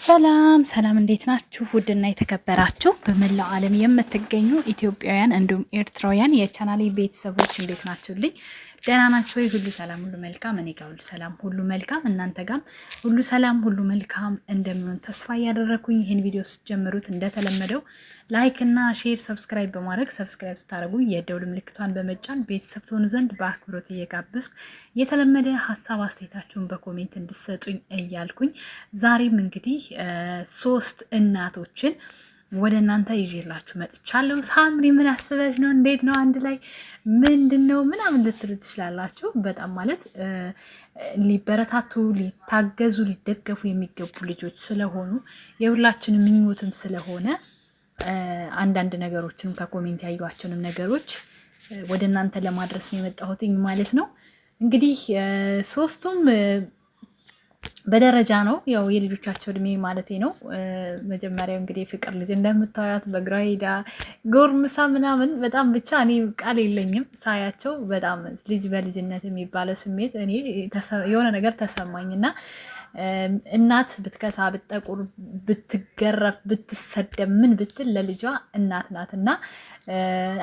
ሰላም ሰላም፣ እንዴት ናችሁ? ውድና የተከበራችሁ በመላው ዓለም የምትገኙ ኢትዮጵያውያን እንዲሁም ኤርትራውያን የቻናሌ ቤተሰቦች እንዴት ናችሁልኝ? ደህና ናችሁ ወይ? ሁሉ ሰላም ሁሉ መልካም። እኔ ጋር ሁሉ ሰላም ሁሉ መልካም፣ እናንተ ጋርም ሁሉ ሰላም ሁሉ መልካም እንደሚሆን ተስፋ እያደረኩኝ ይህን ቪዲዮ ስትጀምሩት እንደተለመደው ላይክ እና ሼር ሰብስክራይብ በማድረግ ሰብስክራይብ ስታደርጉ የደውል ምልክቷን በመጫን ቤተሰብ ትሆኑ ዘንድ በአክብሮት እየጋበዝኩ የተለመደ ሀሳብ አስተያየታችሁን በኮሜንት እንድሰጡኝ እያልኩኝ ዛሬም እንግዲህ 3 እናቶችን ወደ እናንተ ይዤላችሁ መጥቻለሁ። ሳምሪ ምን አስበሽ ነው? እንዴት ነው? አንድ ላይ ምንድን ነው ምናምን ልትሉ ትችላላችሁ። በጣም ማለት ሊበረታቱ፣ ሊታገዙ፣ ሊደገፉ የሚገቡ ልጆች ስለሆኑ የሁላችንም ምኞትም ስለሆነ አንዳንድ ነገሮችንም ከኮሜንት ያዩዋቸውንም ነገሮች ወደ እናንተ ለማድረስ ነው የመጣሁት ማለት ነው። እንግዲህ 3ቱም በደረጃ ነው ያው የልጆቻቸው እድሜ ማለት ነው። መጀመሪያው እንግዲህ ፍቅር ልጅ እንደምታያት በግራ ሄዳ ጎርምሳ ምናምን በጣም ብቻ እኔ ቃል የለኝም ሳያቸው። በጣም ልጅ በልጅነት የሚባለው ስሜት እኔ የሆነ ነገር ተሰማኝና እናት ብትከሳ ብትጠቁር ብትገረፍ ብትሰደብ ምን ብትል ለልጇ እናት ናትና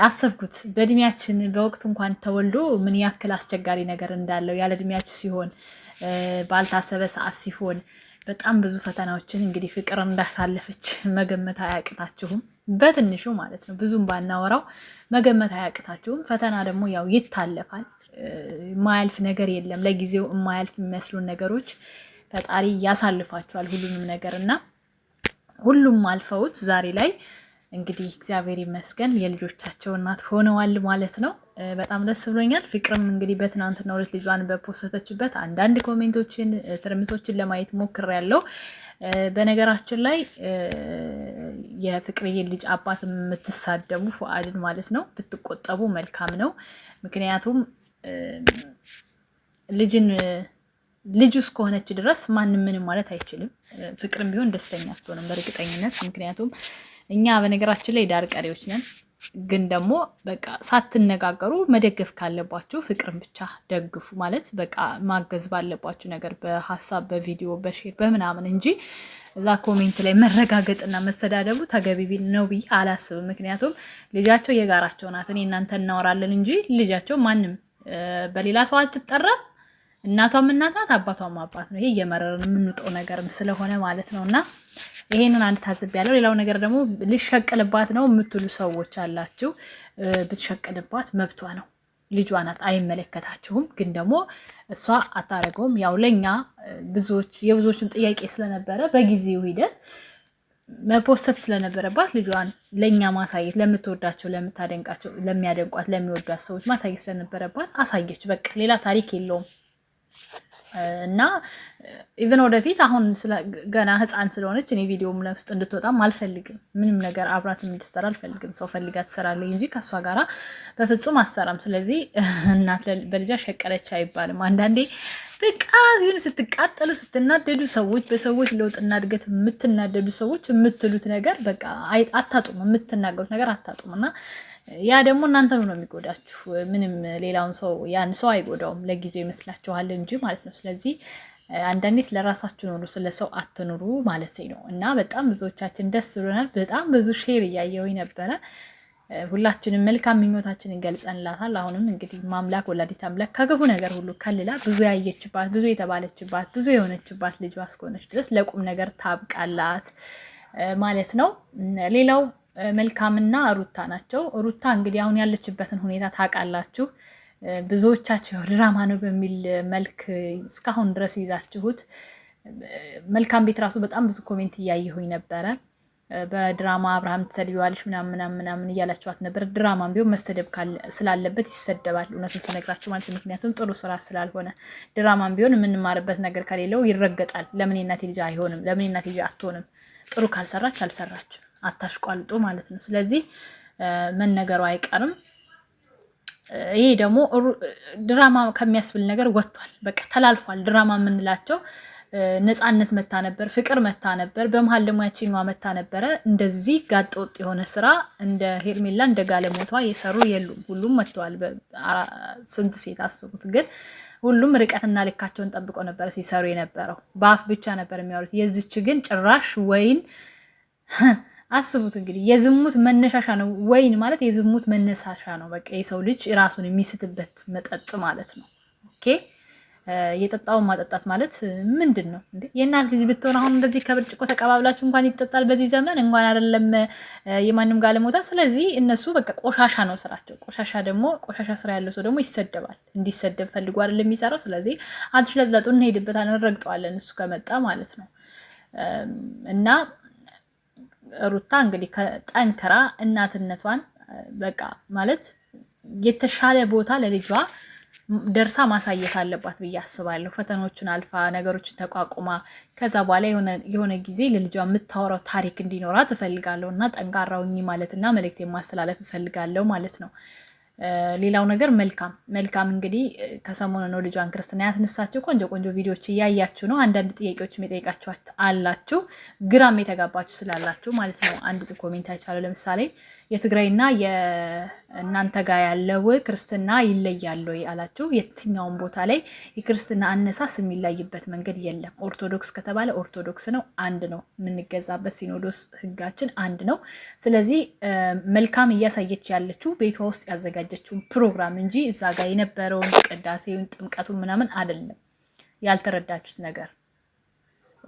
አሰብኩት። በእድሜያችን በወቅቱ እንኳን ተወልዶ ምን ያክል አስቸጋሪ ነገር እንዳለው ያለ እድሜያችሁ ሲሆን ባልታሰበ ሰዓት ሲሆን በጣም ብዙ ፈተናዎችን እንግዲህ ፍቅር እንዳሳለፈች መገመት አያቅታችሁም። በትንሹ ማለት ነው፣ ብዙም ባናወራው መገመት አያቅታችሁም። ፈተና ደግሞ ያው ይታለፋል። የማያልፍ ነገር የለም። ለጊዜው የማያልፍ የሚመስሉን ነገሮች ፈጣሪ ያሳልፋቸዋል ሁሉንም ነገር እና ሁሉም አልፈውት ዛሬ ላይ እንግዲህ እግዚአብሔር ይመስገን የልጆቻቸው እናት ሆነዋል ማለት ነው። በጣም ደስ ብሎኛል። ፍቅርም እንግዲህ በትናንትናው ዕለት ልጇን በፖስተችበት አንዳንድ ኮሜንቶችን ትርምሶችን ለማየት ሞክሬያለሁ። በነገራችን ላይ የፍቅርዬ ልጅ አባት የምትሳደቡ ፉአድን ማለት ነው ብትቆጠቡ መልካም ነው። ምክንያቱም ልጁ እስከሆነች ድረስ ማንም ምንም ማለት አይችልም። ፍቅርም ቢሆን ደስተኛ አትሆንም በእርግጠኝነት። ምክንያቱም እኛ በነገራችን ላይ ዳር ቀሪዎች ነን። ግን ደግሞ በቃ ሳትነጋገሩ መደገፍ ካለባችሁ ፍቅርን ብቻ ደግፉ ማለት በቃ ማገዝ ባለባችሁ ነገር በሀሳብ በቪዲዮ በሼር በምናምን እንጂ እዛ ኮሜንት ላይ መረጋገጥና መሰዳደቡ ተገቢ ነው ብዬ አላስብም። ምክንያቱም ልጃቸው የጋራቸው ናት። እኔ እናንተ እናወራለን እንጂ ልጃቸው ማንም በሌላ ሰው አትጠራም። እናቷም እናት ናት፣ አባቷም አባት ነው። ይሄ እየመረረን የምንውጠው ነገርም ስለሆነ ማለት ነው። እና ይሄንን አንድ ታዝቤያለሁ። ሌላው ነገር ደግሞ ልሸቅልባት ነው የምትሉ ሰዎች አላችሁ። ብትሸቅልባት መብቷ ነው፣ ልጇ ናት፣ አይመለከታችሁም። ግን ደግሞ እሷ አታደርገውም። ያው ለእኛ የብዙዎችን ጥያቄ ስለነበረ በጊዜው ሂደት መፖስተት ስለነበረባት ልጇን ለእኛ ማሳየት፣ ለምትወዳቸው፣ ለምታደንቃቸው፣ ለሚያደንቋት፣ ለሚወዷት ሰዎች ማሳየት ስለነበረባት አሳየች። በቃ ሌላ ታሪክ የለውም። እና ኢቨን ወደፊት አሁን ገና ህፃን ስለሆነች እኔ ቪዲዮም ላይ ውስጥ እንድትወጣም አልፈልግም። ምንም ነገር አብራትም እንድትሰራ አልፈልግም። ሰው ፈልጋ ትሰራለች እንጂ ከእሷ ጋራ በፍጹም አትሰራም። ስለዚህ እናት በልጃ ሸቀለች አይባልም። አንዳንዴ በቃ ይሁን ስትቃጠሉ ስትናደዱ ሰዎች በሰዎች ለውጥና እድገት የምትናደዱ ሰዎች የምትሉት ነገር በቃ አታጡም፣ የምትናገሩት ነገር አታጡም። እና ያ ደግሞ እናንተኑ ነው የሚጎዳችሁ። ምንም ሌላውን ሰው ያን ሰው አይጎዳውም። ለጊዜው ይመስላችኋል እንጂ ማለት ነው። ስለዚህ አንዳንዴ ስለራሳችሁ ኑሩ፣ ስለ ሰው አትኑሩ ማለት ነው። እና በጣም ብዙዎቻችን ደስ ብሎናል። በጣም ብዙ ሼር እያየሁኝ ነበረ። ሁላችንም መልካም ምኞታችንን ገልጸንላታል። አሁንም እንግዲህ ማምላክ ወላዲት አምላክ ከክፉ ነገር ሁሉ ከልላ ብዙ ያየችባት፣ ብዙ የተባለችባት፣ ብዙ የሆነችባት ልጇ እስከሆነች ድረስ ለቁም ነገር ታብቃላት ማለት ነው። ሌላው መልካምና ሩታ ናቸው። ሩታ እንግዲህ አሁን ያለችበትን ሁኔታ ታውቃላችሁ። ብዙዎቻችሁ ድራማ ነው በሚል መልክ እስካሁን ድረስ ይዛችሁት መልካም ቤት ራሱ በጣም ብዙ ኮሜንት እያየሁኝ ነበረ። በድራማ አብርሃም ትሰድቢዋለሽ ምናምን እያላችኋት ነበር። ድራማም ቢሆን መሰደብ ስላለበት ይሰደባል፣ እውነቱን ስነግራችሁ ማለት ነው። ምክንያቱም ጥሩ ስራ ስላልሆነ ድራማም ቢሆን የምንማርበት ነገር ከሌለው ይረገጣል። ለምን የእናቴ ልጅ አይሆንም? ለምን የእናቴ ልጅ አትሆንም? ጥሩ ካልሰራች አልሰራችም፣ አታሽቋልጡ ማለት ነው። ስለዚህ መነገሩ አይቀርም። ይሄ ደግሞ ድራማ ከሚያስብል ነገር ወጥቷል። በቃ ተላልፏል። ድራማ የምንላቸው ነፃነት መታ ነበር፣ ፍቅር መታ ነበር፣ በመሀል ደግሞ ያቺኛዋ መታ ነበረ። እንደዚህ ጋጠ ወጥ የሆነ ስራ እንደ ሄርሜላ እንደ ጋለሞቷ የሰሩ የሉም። ሁሉም መጥተዋል። ስንት ሴት አስቡት። ግን ሁሉም ርቀትና ልካቸውን ጠብቀው ነበር ሲሰሩ የነበረው። በአፍ ብቻ ነበር የሚያወሩት። የዚች ግን ጭራሽ ወይን አስቡት እንግዲህ የዝሙት መነሻሻ ነው። ወይን ማለት የዝሙት መነሳሻ ነው። በቃ የሰው ልጅ ራሱን የሚስትበት መጠጥ ማለት ነው። ኦኬ የጠጣውን ማጠጣት ማለት ምንድን ነው እንዴ? የእናት ልጅ ብትሆን አሁን እንደዚህ ከብርጭቆ ተቀባብላችሁ እንኳን ይጠጣል በዚህ ዘመን እንኳን አይደለም የማንም ጋለሞታ። ስለዚህ እነሱ በቃ ቆሻሻ ነው ስራቸው። ቆሻሻ ደግሞ ቆሻሻ ስራ ያለው ሰው ደግሞ ይሰደባል። እንዲሰደብ ፈልጎ አይደለም የሚሰራው። ስለዚህ አትሽለጥለጡ፣ እንሄድበታለን፣ እንረግጠዋለን እሱ ከመጣ ማለት ነው። እና ሩታ እንግዲህ ጠንክራ እናትነቷን በቃ ማለት የተሻለ ቦታ ለልጇ ደርሳ ማሳየት አለባት ብዬ አስባለሁ። ፈተኖቹን አልፋ ነገሮችን ተቋቁማ ከዛ በኋላ የሆነ ጊዜ ለልጇ የምታወራው ታሪክ እንዲኖራት እፈልጋለሁ እና ጠንካራውኝ ማለት እና መልእክት የማስተላለፍ እፈልጋለሁ ማለት ነው። ሌላው ነገር መልካም እንግዲህ ከሰሞኑ ነው ልጇን ክርስትና ያስነሳችሁ። ቆንጆ ቪዲዮዎች እያያችሁ ነው። አንዳንድ ጥያቄዎች የሚጠይቃችሁ አላችሁ፣ ግራም የተጋባችሁ ስላላችሁ ማለት ነው። አንድ ኮሜንት አይቻለሁ። ለምሳሌ የትግራይና የእናንተ ጋር ያለው ክርስትና ይለያል ወይ አላችሁ። የትኛውን ቦታ ላይ የክርስትና አነሳስ የሚለይበት መንገድ የለም። ኦርቶዶክስ ከተባለ ኦርቶዶክስ ነው፣ አንድ ነው። የምንገዛበት ሲኖዶስ ህጋችን አንድ ነው። ስለዚህ መልካም እያሳየች ያለችው ቤቷ ውስጥ ያዘጋጀችውን ፕሮግራም እንጂ እዛ ጋር የነበረውን ቅዳሴውን ጥምቀቱን ምናምን አይደለም። ያልተረዳችሁት ነገር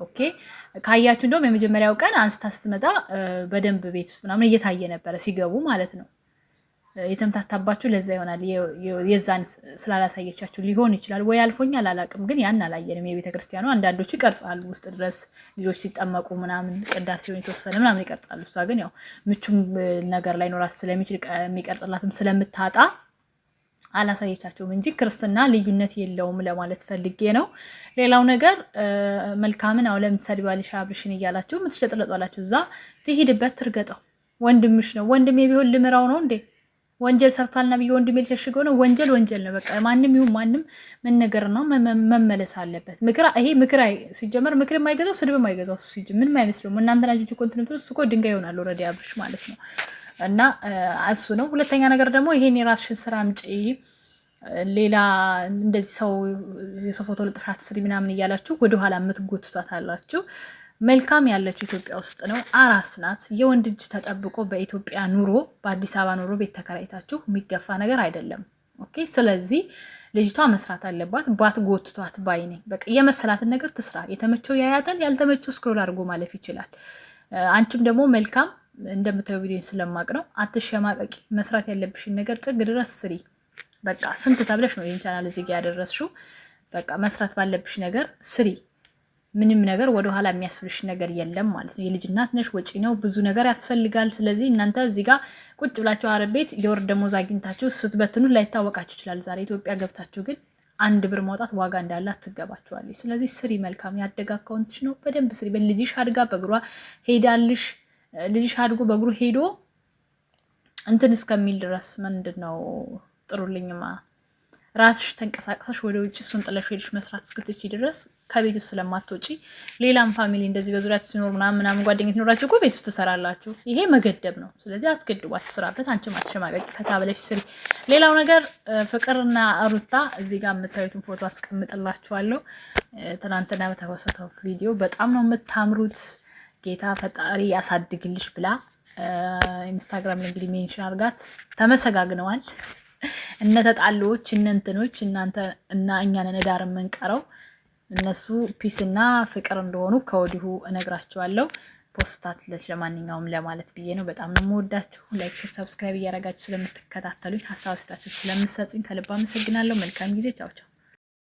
ኦኬ። ካያችሁ እንደውም የመጀመሪያው ቀን አንስታ ስትመጣ በደንብ ቤት ውስጥ ምናምን እየታየ ነበረ ሲገቡ ማለት ነው። የተምታታባችሁ ለዛ ይሆናል። የዛን ስላላሳየቻችሁ ሊሆን ይችላል ወይ አልፎኛል አላቅም፣ ግን ያን አላየንም። የቤተ ክርስቲያኑ አንዳንዶቹ ይቀርጻሉ ውስጥ ድረስ ልጆች ሲጠመቁ ምናምን ቅዳሴውን የተወሰነ ምናምን ይቀርጻሉ። እሷ ግን ያው ምቹም ነገር ላይ ኖራት ስለሚችል የሚቀርጽላትም ስለምታጣ አላሳየቻቸውም እንጂ ክርስትና ልዩነት የለውም ለማለት ፈልጌ ነው። ሌላው ነገር መልካምን አሁን ለምሳሌ ባልሽ አብርሽን እያላችሁ የምትሸጥለጧላችሁ እዛ ትሄድበት ትርገጠው። ወንድምሽ ነው። ወንድሜ ቢሆን ልምራው ነው እንዴ? ወንጀል ሰርቷልና ብዬ ወንድሜ ልሸሽገው ነው? ወንጀል ነው። በቃ ማንም ይሁን ማንም መነገር ነው መመለስ አለበት። ይሄ ምክር ሲጀመር ምክር የማይገዛው ስድብ የማይገዛው ምንም አይመስለውም። እናንተ ናችሁ እኮ እንትን ብትሉ እሱ እኮ ድንጋይ ይሆናል። ኦልሬዲ አብርሽ ማለት ነው። እና እሱ ነው። ሁለተኛ ነገር ደግሞ ይሄን የራስሽን ስራ አምጪ፣ ሌላ እንደዚህ የሰው ፎቶ ልጥፋት ስሪ ምናምን እያላችሁ ወደኋላ የምትጎትቷት አላችሁ። መልካም ያለችው ኢትዮጵያ ውስጥ ነው። አራስ ናት። የወንድ እጅ ተጠብቆ በኢትዮጵያ ኑሮ፣ በአዲስ አበባ ኑሮ ቤት ተከራይታችሁ የሚገፋ ነገር አይደለም። ኦኬ። ስለዚህ ልጅቷ መስራት አለባት። ባትጎትቷት ባይ ነኝ። በቃ የመሰላትን ነገር ትስራ። የተመቸው ያያታል፣ ያልተመቸው ስክሮል አድርጎ ማለፍ ይችላል። አንቺም ደግሞ መልካም እንደምታየው ቪዲዮን ስለማቅ ነው። አትሸማቀቂ። መስራት ያለብሽን ነገር ጥግ ድረስ ስሪ። በቃ ስንት ተብለሽ ነው ይህን ቻናል እዚህ ጋር ያደረስሽው? በቃ መስራት ባለብሽ ነገር ስሪ። ምንም ነገር ወደኋላ የሚያስብልሽ ነገር የለም ማለት ነው። የልጅ እናት ነሽ፣ ወጪ ነው፣ ብዙ ነገር ያስፈልጋል። ስለዚህ እናንተ እዚህ ጋር ቁጭ ብላችሁ አረብ ቤት የወር ደመወዝ አግኝታችሁ ስትበትኑት ላይታወቃችሁ ይችላል። ዛሬ ኢትዮጵያ ገብታችሁ ግን 1 ብር ማውጣት ዋጋ እንዳለ ትገባችኋለች። ስለዚህ ስሪ። መልካም ያደጋ አካውንትሽ ነው። በደንብ ስሪ። በልጅሽ አድጋ በእግሯ ሄዳልሽ ልጅሽ አድጎ በእግሩ ሄዶ እንትን እስከሚል ድረስ ምንድን ነው ጥሩልኝማ ራስሽ ተንቀሳቅሰሽ ወደ ውጭ እሱን ጥለሽ ሄድሽ መስራት እስክትች ድረስ ከቤት ውስጥ ስለማትወጪ ሌላም ፋሚሊ እንደዚህ በዙሪያችሁ ሲኖር ምናምን ጓደኞች ሲኖራችሁ እኮ ቤት ውስጥ ትሰራላችሁ። ይሄ መገደብ ነው። ስለዚህ አትገድቧት፣ ትስራበት። አንቺም አትሸማቀቂ፣ ፈታ ብለሽ ስሪ። ሌላው ነገር ፍቅርና ሩታ እዚህ ጋር የምታዩትን ፎቶ አስቀምጥላችኋለሁ። ትናንትና በተወሰተው ቪዲዮ በጣም ነው የምታምሩት። ጌታ ፈጣሪ ያሳድግልሽ ብላ ኢንስታግራም ላይ እንግዲህ ሜንሽን አድርጋት ተመሰጋግነዋል። እነ ተጣሎች እነ እንትኖች እናንተ እና እኛን ዳር የምንቀረው እነሱ ፒስ እና ፍቅር እንደሆኑ ከወዲሁ እነግራቸዋለሁ። ፖስታትለች ለማንኛውም ለማለት ብዬ ነው። በጣም ነው የምወዳችሁ። ላይክ፣ ሼር፣ ሰብስክራይብ እያደረጋችሁ ስለምትከታተሉኝ ሀሳብ አስተያየታችሁ ስለምትሰጡኝ ከልብ አመሰግናለሁ። መልካም ጊዜ። ቻው ቻው።